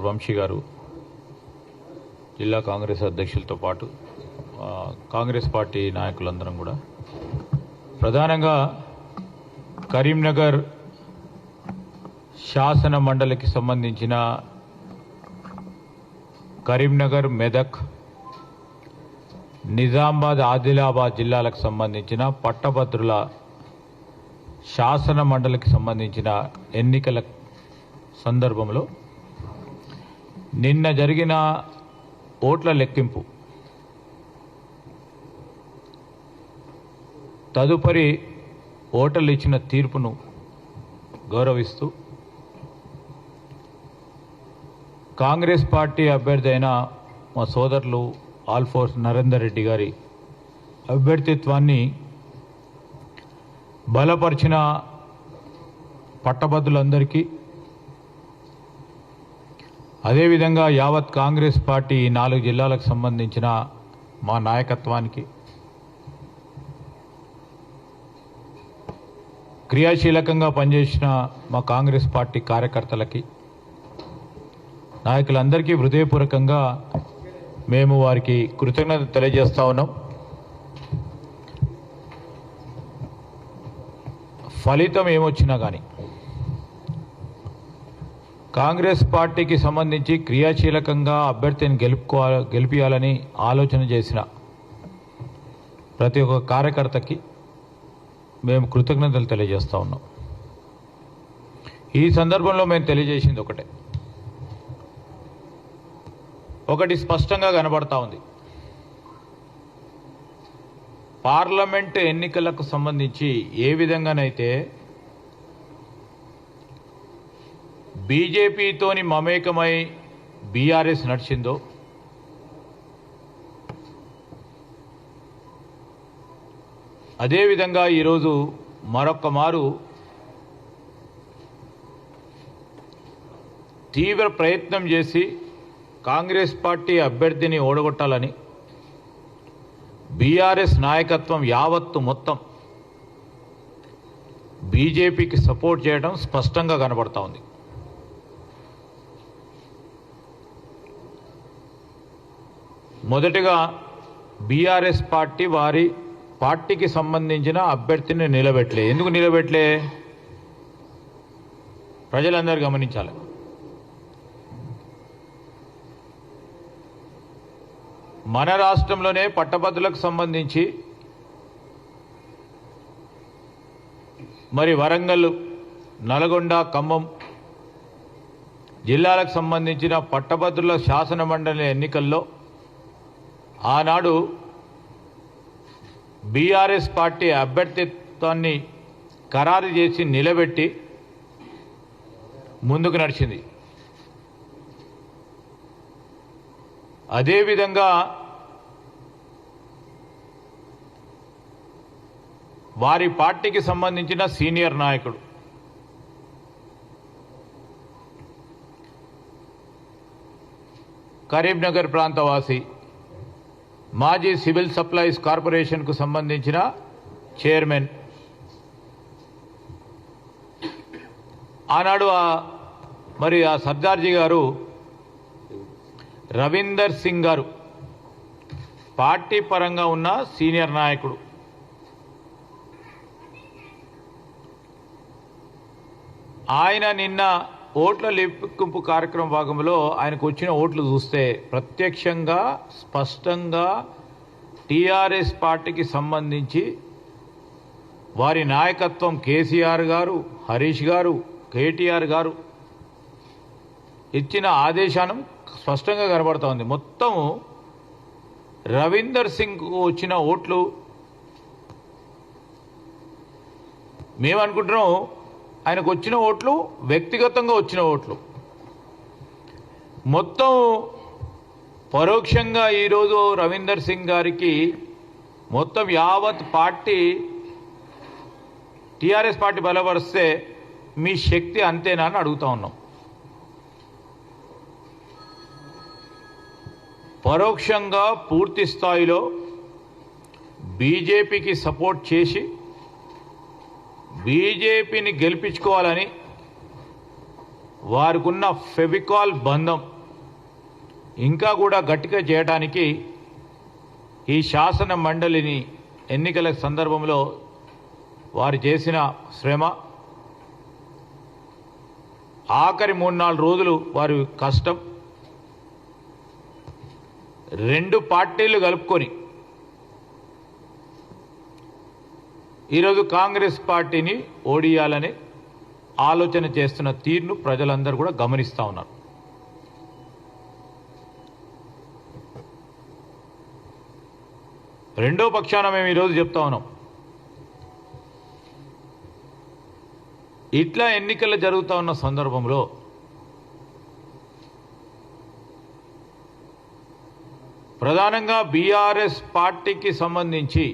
వంశీ గారు జిల్లా కాంగ్రెస్ అధ్యక్షులతో పాటు కాంగ్రెస్ పార్టీ నాయకులందరం కూడా ప్రధానంగా కరీంనగర్ శాసన మండలికి సంబంధించిన కరీంనగర్, మెదక్, నిజామాబాద్, ఆదిలాబాద్ జిల్లాలకు సంబంధించిన పట్టభద్రుల శాసన మండలికి సంబంధించిన ఎన్నికల సందర్భంలో నిన్న జరిగిన ఓట్ల లెక్కింపు తదుపరి ఓటర్లు ఇచ్చిన తీర్పును గౌరవిస్తూ కాంగ్రెస్ పార్టీ అభ్యర్థి అయిన మా సోదరులు ఆల్ఫోర్స్ నరేందర్ రెడ్డి గారి అభ్యర్థిత్వాన్ని బలపరిచిన పట్టభద్రులందరికీ, అదేవిధంగా యావత్ కాంగ్రెస్ పార్టీ 4 జిల్లాలకు సంబంధించిన మా నాయకత్వానికి, క్రియాశీలకంగా పనిచేసిన మా కాంగ్రెస్ పార్టీ కార్యకర్తలకి, నాయకులందరికీ హృదయపూర్వకంగా మేము వారికి కృతజ్ఞత తెలియజేస్తా ఉన్నాం. ఫలితం ఏమొచ్చినా కానీ కాంగ్రెస్ పార్టీకి సంబంధించి క్రియాశీలకంగా అభ్యర్థిని గెలిపించాలని ఆలోచన చేసిన ప్రతి ఒక్క కార్యకర్తకి మేము కృతజ్ఞతలు తెలియజేస్తూ ఉన్నాం. ఈ సందర్భంలో మేము తెలియజేసింది ఒకటి స్పష్టంగా కనబడతా ఉంది. పార్లమెంట్ ఎన్నికలకు సంబంధించి ఏ విధంగానైతే బీజేపీతోని మమేకమై బీఆర్ఎస్ నడిచిందో, అదేవిధంగా ఈరోజు మరొక్క మారు తీవ్ర ప్రయత్నం చేసి కాంగ్రెస్ పార్టీ అభ్యర్థిని ఓడగొట్టాలని బీఆర్ఎస్ నాయకత్వం యావత్తు మొత్తం బీజేపీకి సపోర్ట్ చేయడం స్పష్టంగా కనబడతా ఉంది. మొదటిగా బీఆర్ఎస్ పార్టీ వారి పార్టీకి సంబంధించిన అభ్యర్థిని నిలబెట్టలే. ఎందుకు నిలబెట్టలే? ప్రజలందరూ గమనించాలి. మన రాష్ట్రంలోనే పట్టభద్రులకు సంబంధించి మరి వరంగల్, నల్గొండ, ఖమ్మం జిల్లాలకు సంబంధించిన పట్టభద్రుల శాసన మండలి ఎన్నికల్లో ఆనాడు బీఆర్ఎస్ పార్టీ అభ్యర్థిత్వాన్ని ఖరారు చేసి నిలబెట్టి ముందుకు నడిచింది. అదేవిధంగా వారి పార్టీకి సంబంధించిన సీనియర్ నాయకుడు కరీంనగర్ ప్రాంతవాసి, మాజీ సివిల్ సప్లైస్ కార్పొరేషన్కు సంబంధించిన చైర్మన్, ఆనాడు మరి ఆ సర్దార్జీ గారు రవీందర్ సింగ్ గారు పార్టీ పరంగా ఉన్న సీనియర్ నాయకుడు. ఆయన నిన్న ఓట్ల లెక్కింపు కార్యక్రమం భాగంలో ఆయనకు వచ్చిన ఓట్లు చూస్తే ప్రత్యక్షంగా స్పష్టంగా టీఆర్ఎస్ పార్టీకి సంబంధించి వారి నాయకత్వం కేసీఆర్ గారు, హరీష్ గారు, కేటీఆర్ గారు ఇచ్చిన ఆదేశానం స్పష్టంగా కనబడతా ఉంది. మొత్తం రవీందర్ సింగ్ వచ్చిన ఓట్లు మేమనుకుంటున్నాం ఆయనకు వచ్చిన ఓట్లు వ్యక్తిగతంగా వచ్చిన ఓట్లు మొత్తం పరోక్షంగా ఈరోజు రవీందర్ సింగ్ గారికి మొత్తం యావత్ పార్టీ టీఆర్ఎస్ పార్టీ బలపరిస్తే మీ శక్తి అంతేనా అని అడుగుతా ఉన్నాం. పరోక్షంగా పూర్తి స్థాయిలో బీజేపీకి సపోర్ట్ చేసి బీజేపీని గెలిపించుకోవాలని వారికున్న ఫెవికాల్ బంధం ఇంకా కూడా గట్టిగా చేయడానికి ఈ శాసన మండలిని ఎన్నికల సందర్భంలో వారు చేసిన శ్రమ, ఆఖరి 3-4 రోజులు వారి కష్టం, 2 పార్టీలు కలుపుకొని ఈరోజు కాంగ్రెస్ పార్టీని ఓడియాలని ఆలోచన చేస్తున్న తీరును ప్రజలందరూ కూడా గమనిస్తూ ఉన్నారు. రెండో పక్షాన మేము ఈరోజు చెప్తా ఉన్నాం, ఇట్లా ఎన్నికలు జరుగుతూ ఉన్న సందర్భంలో ప్రధానంగా బీఆర్ఎస్ పార్టీకి సంబంధించి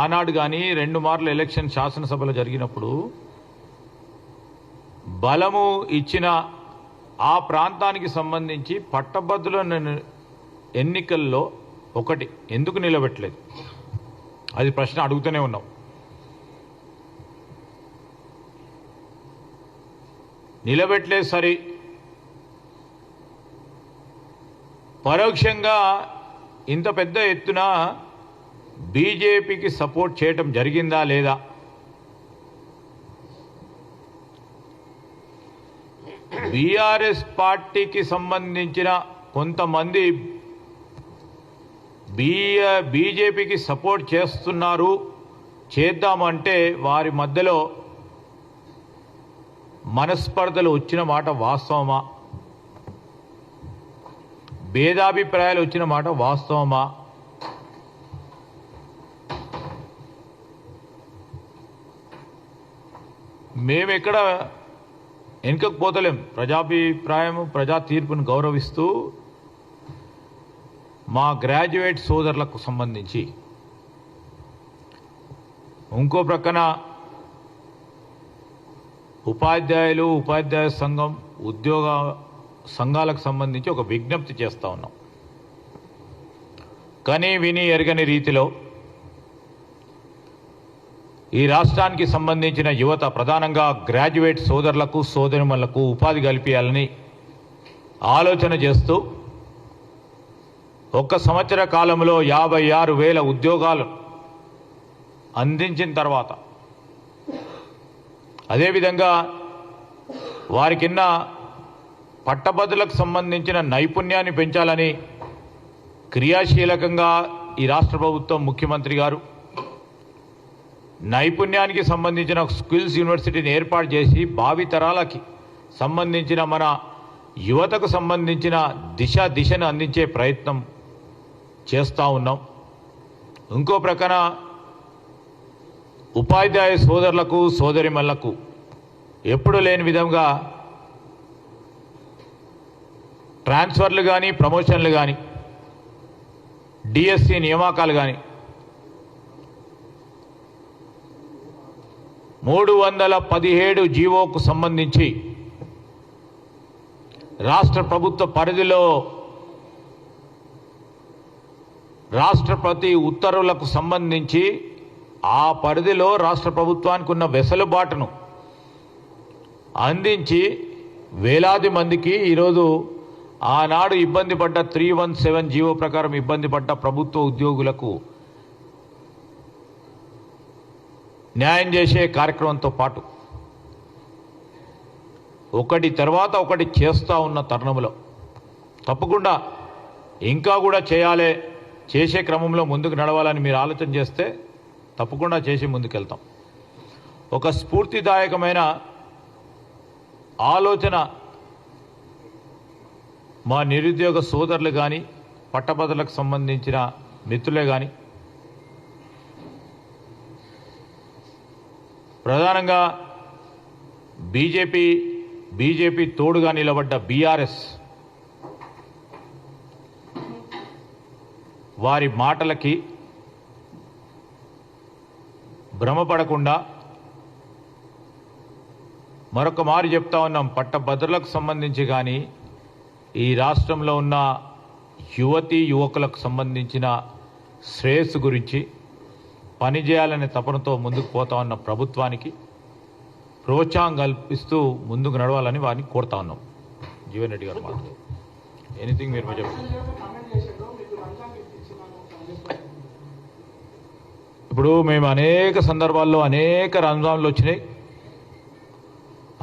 ఆనాడు కానీ 2 మార్లు ఎలక్షన్ శాసనసభలో జరిగినప్పుడు బలము ఇచ్చిన ఆ ప్రాంతానికి సంబంధించి పట్టభద్రుల ఎన్నికల్లో ఒకటి ఎందుకు నిలబెట్టలేదు? అది ప్రశ్న అడుగుతూనే ఉన్నాం. నిలబెట్టలేదు సరే, పరోక్షంగా ఇంత పెద్ద ఎత్తున బీజేపీకి సపోర్ట్ చేయటం జరిగిందా లేదా? బీఆర్ఎస్ పార్టీకి సంబంధించిన కొంతమంది బీజేపీకి సపోర్ట్ చేస్తున్నారు, చేద్దామంటే వారి మధ్యలో మనస్పర్ధలు వచ్చిన మాట వాస్తవమా? భేదాభిప్రాయాలు వచ్చిన మాట వాస్తవమా? మేమెక్కడ వెనుకపోతలేం. ప్రజాభిప్రాయం, ప్రజా తీర్పును గౌరవిస్తూ మా గ్రాడ్యుయేట్ సోదరులకు సంబంధించి ఇంకో ప్రక్కన ఉపాధ్యాయులు, ఉపాధ్యాయ సంఘం, ఉద్యోగ సంఘాలకు సంబంధించి ఒక విజ్ఞప్తి చేస్తూ ఉన్నాం. కానీ విని ఎరగని రీతిలో ఈ రాష్ట్రానికి సంబంధించిన యువత, ప్రధానంగా గ్రాడ్యుయేట్ సోదరులకు, సోదరిమణులకు ఉపాధి కల్పించాలని ఆలోచన చేస్తూ 1 సంవత్సర కాలంలో 56,000 ఉద్యోగాలు అందించిన తర్వాత, అదేవిధంగా వారికిన్న పట్టభద్రులకు సంబంధించిన నైపుణ్యాన్ని పెంచాలని క్రియాశీలకంగా ఈ రాష్ట్ర ప్రభుత్వం, ముఖ్యమంత్రి గారు నైపుణ్యానికి సంబంధించిన స్కిల్స్ యూనివర్సిటీని ఏర్పాటు చేసి భావితరాలకి సంబంధించిన మన యువతకు సంబంధించిన దిశను అందించే ప్రయత్నం చేస్తూ ఉన్నాం. ఇంకో ప్రక్కన ఉపాధ్యాయ సోదరులకు, సోదరిమణులకు ఎప్పుడు లేని విధంగా ట్రాన్స్ఫర్లు కానీ, ప్రమోషన్లు కానీ, డిఎస్సి నియామకాలు కానీ 317 జీవోకు సంబంధించి రాష్ట్ర ప్రభుత్వ పరిధిలో రాష్ట్రపతి ఉత్తర్వులకు సంబంధించి ఆ పరిధిలో రాష్ట్ర ప్రభుత్వానికి ఉన్న వెసులుబాటును అందించి వేలాది మందికి ఈరోజు ఆనాడు ఇబ్బంది పడ్డ 317 జీవో ప్రకారం ఇబ్బంది పడ్డ ప్రభుత్వ ఉద్యోగులకు న్యాయం చేసే కార్యక్రమంతో పాటు ఒకటి తర్వాత ఒకటి చేస్తూ ఉన్న తరుణంలో తప్పకుండా ఇంకా కూడా చేయాలి, చేసే క్రమంలో ముందుకు నడవాలని మీరు ఆలోచన చేస్తే తప్పకుండా చేసి ముందుకెళ్తాం. ఒక స్ఫూర్తిదాయకమైన ఆలోచన మా నిరుద్యోగ సోదరులు కానీ, పట్టభద్రులకు సంబంధించిన మిత్రులే కానీ, ప్రధానంగా బీజేపీ తోడుగా నిలబడ్డ బీఆర్ఎస్ వారి మాటలకి భ్రమపడకుండా మరొక మారు చెప్తా ఉన్నాం, పట్టభద్రులకు సంబంధించి కానీ, ఈ రాష్ట్రంలో ఉన్న యువతీ యువకులకు సంబంధించిన శ్రేయస్సు గురించి పనిచేయాలనే తపనతో ముందుకు పోతా ఉన్న ప్రభుత్వానికి ప్రోత్సాహం కల్పిస్తూ ముందుకు నడవాలని వారిని కోరుతా ఉన్నాం. జీవన్ రెడ్డి గారు మాట్లాడు. ఎనీథింగ్ మీరు చెప్పండి. ఇప్పుడు మేము అనేక సందర్భాల్లో అనేక రంజాన్లు వచ్చినాయి,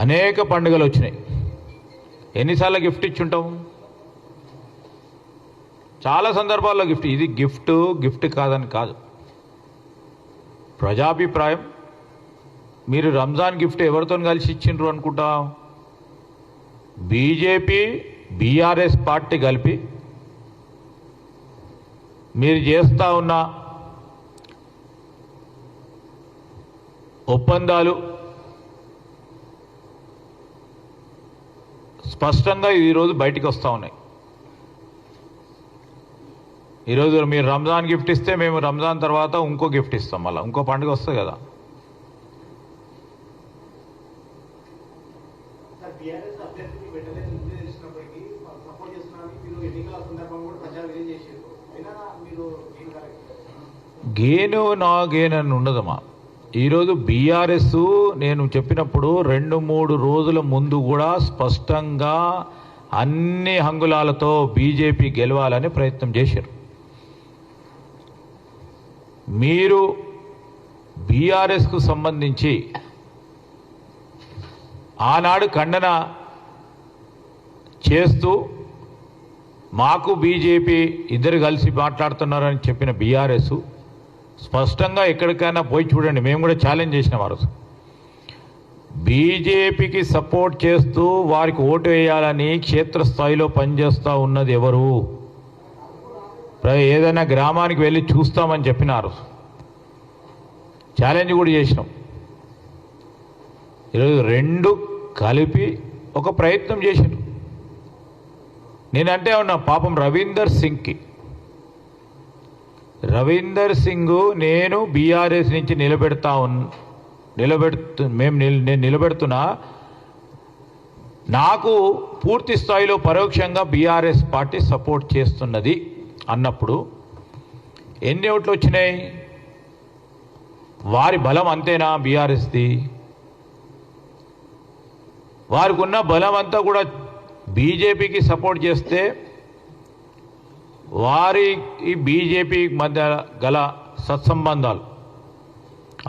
అనేక పండుగలు వచ్చినాయి. ఎన్నిసార్లు గిఫ్ట్ ఇచ్చుంటాము? చాలా సందర్భాల్లో గిఫ్ట్. ఇది గిఫ్ట్ కాదని కాదు, ప్రజాభిప్రాయం. మీరు రంజాన్ గిఫ్ట్ ఎవరితో కలిసి ఇచ్చిండ్రు అనుకుంటా? బీజేపీ బీఆర్ఎస్ పార్టీ కలిపి మీరు చేస్తూ ఉన్న ఒప్పందాలు స్పష్టంగా ఈరోజు బయటికి వస్తూ ఉన్నాయి. ఈరోజు మీరు రంజాన్ గిఫ్ట్ ఇస్తే మేము రంజాన్ తర్వాత ఇంకో గిఫ్ట్ ఇస్తాం, మళ్ళీ ఇంకో పండుగ వస్తుంది కదా. గేను నా గేను అని ఉండదమ్మా. ఈరోజు బీఆర్ఎస్ నేను చెప్పినప్పుడు 2-3 రోజుల ముందు కూడా స్పష్టంగా అన్ని హంగులాలతో బీజేపీ గెలవాలని ప్రయత్నం చేశారు. మీరు బీఆర్ఎస్కు సంబంధించి ఆనాడు ఖండన చేస్తూ మాకు బీజేపీ ఇద్దరు కలిసి మాట్లాడుతున్నారని చెప్పిన బీఆర్ఎస్ స్పష్టంగా ఎక్కడికైనా పోయి చూడండి. మేము కూడా ఛాలెంజ్ చేసినాం ఆ రోజు. బీజేపీకి సపోర్ట్ చేస్తూ వారికి ఓటు వేయాలని క్షేత్రస్థాయిలో పనిచేస్తూ ఉన్నది ఎవరు? ఏదైనా గ్రామానికి వెళ్ళి చూస్తామని చెప్పినారు, ఛాలెంజ్ కూడా చేసినాం. ఈరోజు రెండు కలిపి ఒక ప్రయత్నం చేశారు. నేనంటే ఉన్నా పాపం రవీందర్ సింగ్ నేను బీఆర్ఎస్ నుంచి నేను నిలబెడుతున్నా, నాకు పూర్తి స్థాయిలో పరోక్షంగా బీఆర్ఎస్ పార్టీ సపోర్ట్ చేస్తున్నది అన్నప్పుడు ఎన్ని ఓట్లు వచ్చినాయి? వారి బలం అంతేనా బీఆర్ఎస్ది? వారికి ఉన్న బలం అంతా కూడా బీజేపీకి సపోర్ట్ చేస్తే వారికి బీజేపీ మధ్య గల సత్సంబంధాలు,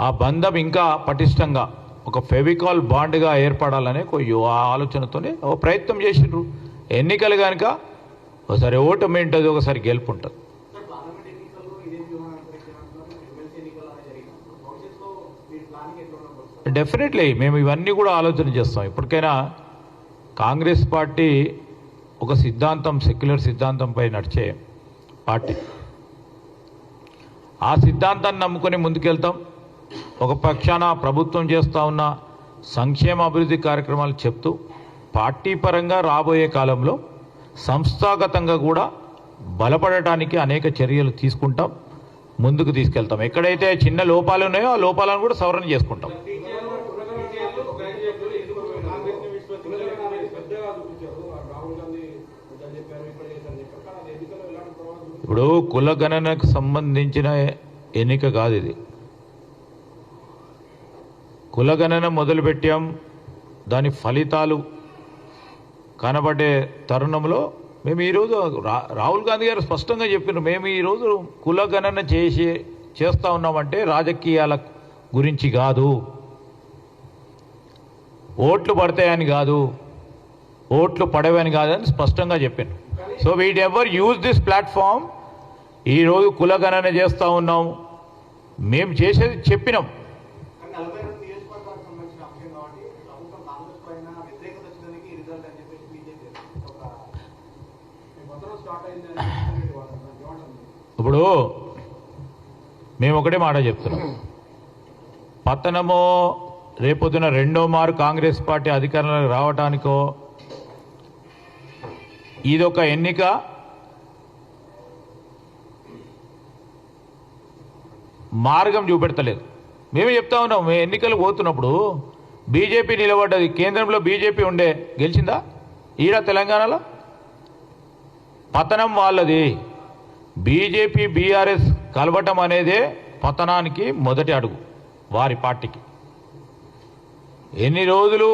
ఆ బంధం ఇంకా పటిష్టంగా ఒక ఫెవికాల్ బాండ్గా ఏర్పడాలనే ఆలోచనతోనే ఓ ప్రయత్నం చేసిండ్రు. ఎన్నికలు కనుక ఒకసారి ఓటమి ఉంటుంది, ఒకసారి గెలుపు ఉంటుంది. డెఫినెట్లీ మేము ఇవన్నీ కూడా ఆలోచన చేస్తాం. ఇప్పటికైనా కాంగ్రెస్ పార్టీ ఒక సిద్ధాంతం, సెక్యులర్ సిద్ధాంతంపై నడిచే పార్టీ. ఆ సిద్ధాంతాన్ని నమ్ముకొని ముందుకెళ్తాం. ఒక పక్షాన ప్రభుత్వం చేస్తూ ఉన్న సంక్షేమ అభివృద్ధి కార్యక్రమాలు చెప్తూ పార్టీ పరంగా రాబోయే కాలంలో సంస్థాగతంగా కూడా బలపడటానికి అనేక చర్యలు తీసుకుంటాం, ముందుకు తీసుకెళ్తాం. ఎక్కడైతే చిన్న లోపాలు ఉన్నాయో ఆ లోపాలను కూడా సవరణ చేసుకుంటాం. ఇప్పుడు కులగణనకు సంబంధించిన ఎన్నిక కాదు ఇది. కులగణన మొదలుపెట్టాం, దాని ఫలితాలు కనబడే తరుణంలో మేము ఈరోజు రాహుల్ గాంధీ గారు స్పష్టంగా చెప్పినారు, మేము ఈరోజు కులగణన చేస్తూ ఉన్నామంటే రాజకీయాల గురించి కాదు, ఓట్లు పడతాయని కాదు, ఓట్లు పడవని కాదని స్పష్టంగా చెప్పాను. So we never use this platform. ఈరోజు కులగణన చేస్తూ ఉన్నాం, మేము చేసేది చెప్పినాం. ఇప్పుడు మేము ఒకటే మాట చెప్తున్నాం, పతనమో రేపొద్దున రెండో మారు కాంగ్రెస్ పార్టీ అధికారంలోకి రావటానికో ఇదొక ఎన్నిక. మార్గం చూపెడతలేదు. మేమే చెప్తా ఉన్నాం, మేము ఎన్నికలు పోతున్నప్పుడు బీజేపీ నిలబడ్డది, కేంద్రంలో బీజేపీ ఉండే, గెలిచిందా? ఈడ తెలంగాణలో పతనం వాళ్ళది. బీజేపీ బీఆర్ఎస్ కలవటం అనేదే పతనానికి మొదటి అడుగు వారి పార్టీకి. ఎన్ని రోజులు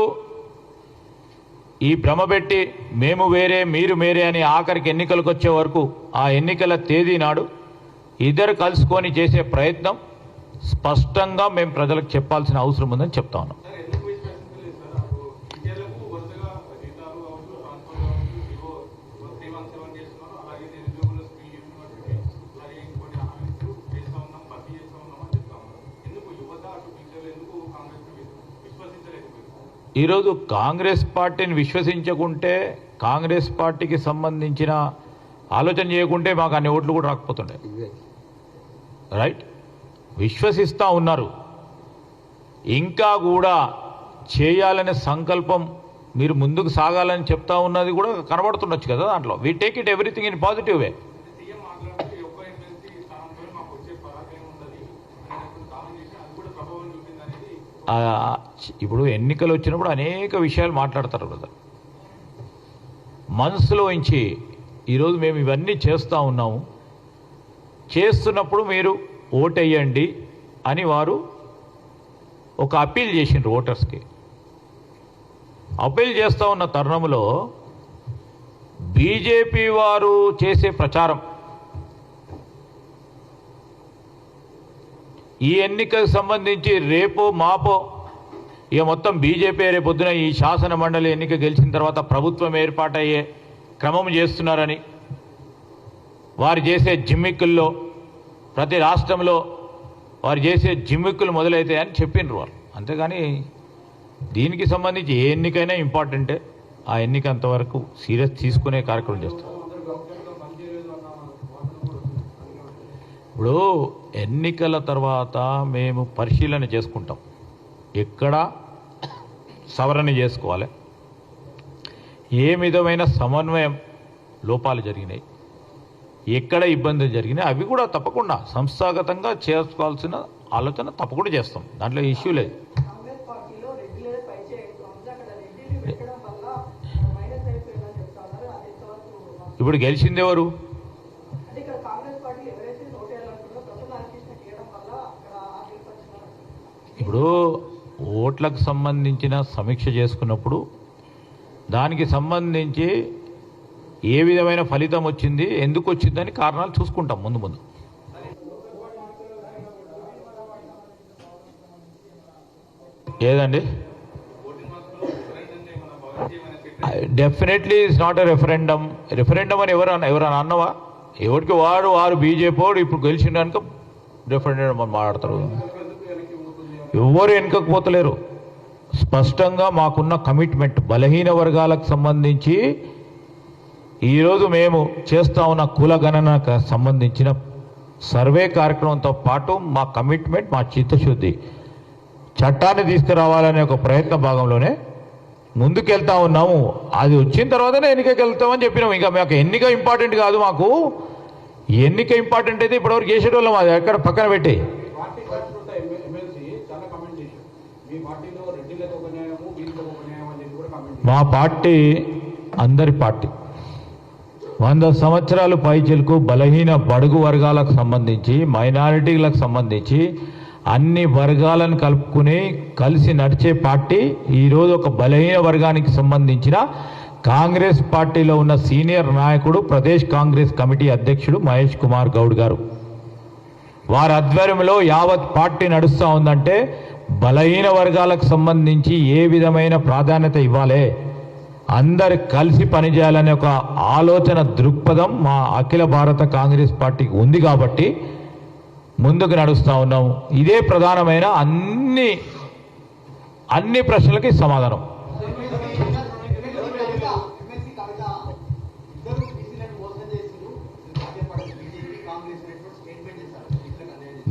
ఈ భ్రమ పెట్టి మేము వేరే మీరు వేరే అని ఆఖరికి ఎన్నికలకు వచ్చే వరకు ఆ ఎన్నికల తేదీ నాడు ఇద్దరు కలుసుకొని చేసే ప్రయత్నం స్పష్టంగా మేము ప్రజలకు చెప్పాల్సిన అవసరం ఉందని చెప్తా ఉన్నాం. ఈరోజు కాంగ్రెస్ పార్టీని విశ్వసించకుంటే, కాంగ్రెస్ పార్టీకి సంబంధించిన ఆలోచన చేయకుంటే మాకు అన్ని ఓట్లు కూడా రాకపోతుండే. రైట్, విశ్వసిస్తూ ఉన్నారు. ఇంకా కూడా చేయాలనే సంకల్పం, మీరు ముందుకు సాగాలని చెప్తా ఉన్నది కూడా కనబడుతుండొచ్చు కదా దాంట్లో. We take it everything in positive way. ఇప్పుడు ఎన్నికలు వచ్చినప్పుడు అనేక విషయాలు మాట్లాడతారు కదా మనసులో ఉంచి. ఈరోజు మేము ఇవన్నీ చేస్తూ ఉన్నాము, చేస్తున్నప్పుడు మీరు ఓటేయండి అని వారు ఒక అప్పీల్ చేసిండ్రు ఓటర్స్కి. అప్పీల్ చేస్తూ ఉన్న తరుణంలో బీజేపీ వారు చేసే ప్రచారం, ఈ ఎన్నికకు సంబంధించి రేపో మాపో ఇక మొత్తం బీజేపీ రేపొద్దున ఈ శాసన మండలి ఎన్నిక గెలిచిన తర్వాత ప్రభుత్వం ఏర్పాటయ్యే క్రమం చేస్తున్నారని, వారు చేసే జిమ్మిక్కుల్లో ప్రతి రాష్ట్రంలో వారు చేసే జిమ్మిక్కులు మొదలవుతాయని చెప్పిండ్రు వాళ్ళు. అంతేగాని దీనికి సంబంధించి ఏ ఎన్నికైనా ఇంపార్టెంటే, ఆ ఎన్నిక అంతవరకు సీరియస్ తీసుకునే కార్యక్రమం చేస్తారు. ఇప్పుడు ఎన్నికల తర్వాత మేము పరిశీలన చేసుకుంటాం, ఎక్కడ సవరణ చేసుకోవాలి, ఏ విధమైన సమన్వయం లోపాలు జరిగినాయి, ఎక్కడ ఇబ్బందులు జరిగినాయి, అవి కూడా తప్పకుండా సంస్థాగతంగా చేసుకోవాల్సిన ఆలోచన తప్పకుండా చేస్తాం. దాంట్లో ఇష్యూ లేదు. ఇప్పుడు గెలిచింది ఎవరు? ఇప్పుడు ఓట్లకు సంబంధించిన సమీక్ష చేసుకున్నప్పుడు దానికి సంబంధించి ఏ విధమైన ఫలితం వచ్చింది, ఎందుకు వచ్చిందని కారణాలు చూసుకుంటాం ముందు ముందు. ఏదండి, definitely it's not a referendum. Referendum అని ఎవరన్నా అన్నవా? ఎవరికి వారు బీజేపీ వాడు ఇప్పుడు గెలిచిండనుక రెఫరెండం అని మాట్లాడతారు. ఎవరు వెనుకపోతలేరు. స్పష్టంగా మాకున్న కమిట్మెంట్ బలహీన వర్గాలకు సంబంధించి ఈరోజు మేము చేస్తూ ఉన్న కులగణనకు సంబంధించిన సర్వే కార్యక్రమంతో పాటు మా కమిట్మెంట్, మా చిత్తశుద్ధి చట్టాన్ని తీసుకురావాలనే ఒక ప్రయత్న భాగంలోనే ముందుకెళ్తా ఉన్నాము. అది వచ్చిన తర్వాతనే ఎన్నికకి వెళ్తామని చెప్పినాము. ఇంకా మాకు ఎన్నిక ఇంపార్టెంట్ కాదు. మాకు ఎన్నిక ఇంపార్టెంట్ అయితే ఇప్పటివరకు చేసేటోళ్ళం, అది ఎక్కడ పక్కన పెట్టి. మా పార్టీ అందరి పార్టీ 100 సంవత్సరాలు పైచిలకు బలహీన బడుగు వర్గాలకు సంబంధించి, మైనారిటీలకు సంబంధించి అన్ని వర్గాలను కలుపుకుని కలిసి నడిచే పార్టీ. ఈరోజు ఒక బలహీన వర్గానికి సంబంధించిన కాంగ్రెస్ పార్టీలో ఉన్న సీనియర్ నాయకుడు, ప్రదేశ్ కాంగ్రెస్ కమిటీ అధ్యక్షుడు మహేష్ కుమార్ గౌడ్ గారు, వారి ఆధ్వర్యంలో యావత్ పార్టీ నడుస్తూ ఉందంటే బలహీన వర్గాలకు సంబంధించి ఏ విధమైన ప్రాధాన్యత ఇవ్వాలి, అందరు కలిసి పనిచేయాలనే ఒక ఆలోచన దృక్పథం మా అఖిల భారత కాంగ్రెస్ పార్టీకి ఉంది కాబట్టి ముందుకు నడుస్తూ ఉన్నాము. ఇదే ప్రధానమైన అన్ని ప్రశ్నలకి సమాధానం.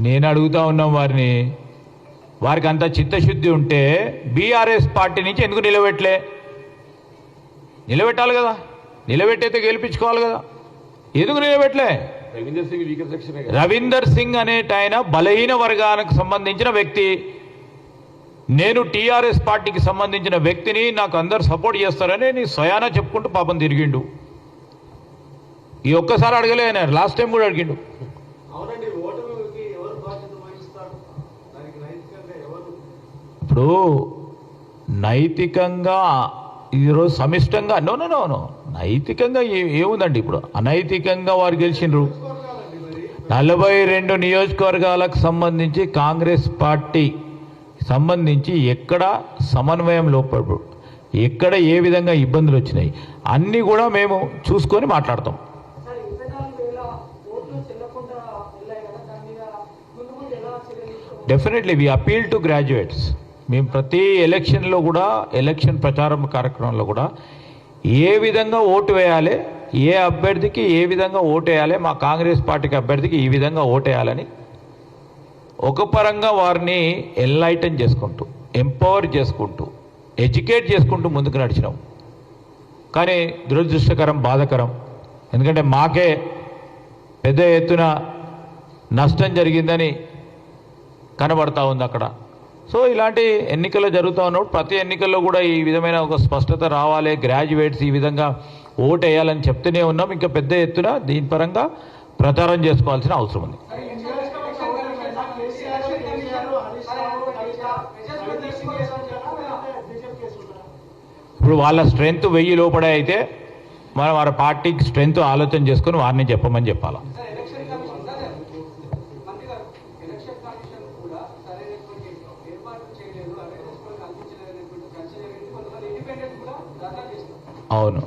నేను అడుగుతా ఉన్నాం వారికి అంత చిత్తశుద్ధి ఉంటే బీఆర్ఎస్ పార్టీ నుంచి ఎందుకు నిలబెట్టాలి కదా, నిలబెట్టయితే గెలిపించుకోవాలి కదా, ఎందుకు నిలబెట్టలే? రవీందర్ సింగ్ అనేటాయన బలహీన వర్గానికి సంబంధించిన వ్యక్తి. నేను టీఆర్ఎస్ పార్టీకి సంబంధించిన వ్యక్తిని, నాకు అందరు సపోర్ట్ చేస్తారని నీ స్వయానా చెప్పుకుంటూ పాపం తిరిగిండు. ఈ ఒక్కసారి అడగలే, లాస్ట్ టైం కూడా అడిగిండు. ఇప్పుడు నైతికంగా ఈరోజు సమిష్టంగా నో నైతికంగా ఏముందండి ఇప్పుడు అనైతికంగా వారు గెలిచిండ్రు 42 నియోజకవర్గాలకు సంబంధించి కాంగ్రెస్ పార్టీ సంబంధించి ఎక్కడ సమన్వయం లోపడు ఎక్కడ ఏ విధంగా ఇబ్బందులు వచ్చినాయి అన్నీ కూడా మేము చూసుకొని మాట్లాడతాం. Definitely we appeal to graduates. మేము ప్రతి ఎలక్షన్లో కూడా ఎలక్షన్ ప్రచారం కార్యక్రమంలో కూడా ఏ విధంగా ఓటు వేయాలి, ఏ అభ్యర్థికి ఏ విధంగా ఓటు వేయాలి, మా కాంగ్రెస్ పార్టీకి అభ్యర్థికి ఈ విధంగా ఓటు వేయాలని ఒక పరంగా వారిని ఎన్లైటన్ చేసుకుంటూ ఎంపవర్ చేసుకుంటూ ఎడ్యుకేట్ చేసుకుంటూ ముందుకు నడిచినాం. కానీ దురదృష్టకరం, బాధాకరం, ఎందుకంటే మాకే పెద్ద ఎత్తున నష్టం జరిగిందని కనబడతా ఉంది అక్కడ. సో ఇలాంటి ఎన్నికలు జరుగుతూ ఉన్నప్పుడు ప్రతి ఎన్నికల్లో కూడా ఈ విధమైన ఒక స్పష్టత రావాలి, గ్రాడ్యుయేట్స్ ఈ విధంగా ఓటు వేయాలని చెప్తూనే ఉన్నాం. ఇంకా పెద్ద ఎత్తున దీని పరంగా ప్రచారం చేసుకోవాల్సిన అవసరం ఉంది. ఇప్పుడు వాళ్ళ స్ట్రెంగ్త్ 1000 లోపడే అయితే మనం వారి పార్టీకి స్ట్రెంగ్త్ ఆలోచన చేసుకుని వారిని చెప్పమని చెప్పాలా. అవును,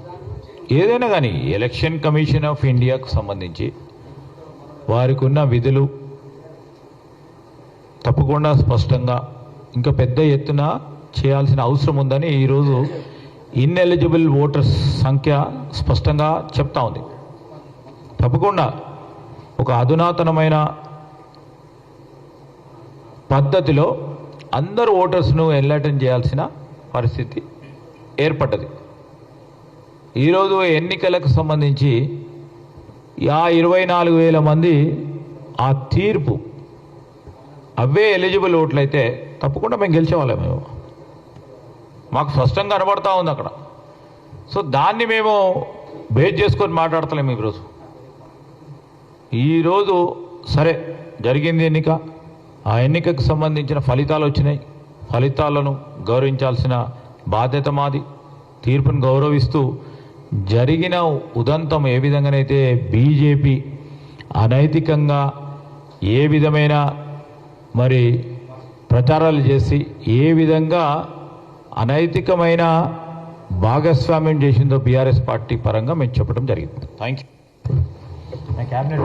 ఏదైనా కానీ ఎలక్షన్ కమిషన్ ఆఫ్ ఇండియాకు సంబంధించి వారికి ఉన్న విధులు తప్పకుండా స్పష్టంగా ఇంకా పెద్ద ఎత్తున చేయాల్సిన అవసరం ఉందని ఈరోజు ఇన్ఎలిజిబుల్ ఓటర్స్ సంఖ్య స్పష్టంగా చెప్తా ఉంది. తప్పకుండా ఒక అధునాతనమైన పద్ధతిలో అందరు ఓటర్స్ను ఎన్లైటన్ చేయాల్సిన పరిస్థితి ఏర్పడ్డది. ఈరోజు ఎన్నికలకు సంబంధించి 24,000 మంది ఆ తీర్పు అవే ఎలిజిబుల్ ఓట్లయితే తప్పకుండా మేము గెలిచేవాళ్ళం. మేము మాకు స్పష్టంగా కనబడతా ఉంది అక్కడ. సో దాన్ని మేము బేస్ చేసుకొని మాట్లాడతలేము ఈరోజు సరే జరిగింది ఎన్నిక, ఆ ఎన్నికకు సంబంధించిన ఫలితాలు వచ్చినాయి. ఫలితాలను గౌరవించాల్సిన బాధ్యత మాది. తీర్పును గౌరవిస్తూ జరిగిన ఉదంతం ఏ విధంగానైతే బీజేపీ అనైతికంగా ఏ విధమైన మరి ప్రచారాలు చేసి ఏ విధంగా అనైతికమైన భాగస్వామ్యం చేసిందో బీఆర్ఎస్ పార్టీ పరంగా మేము చెప్పడం జరిగింది. Thank you. క్యాబినెట్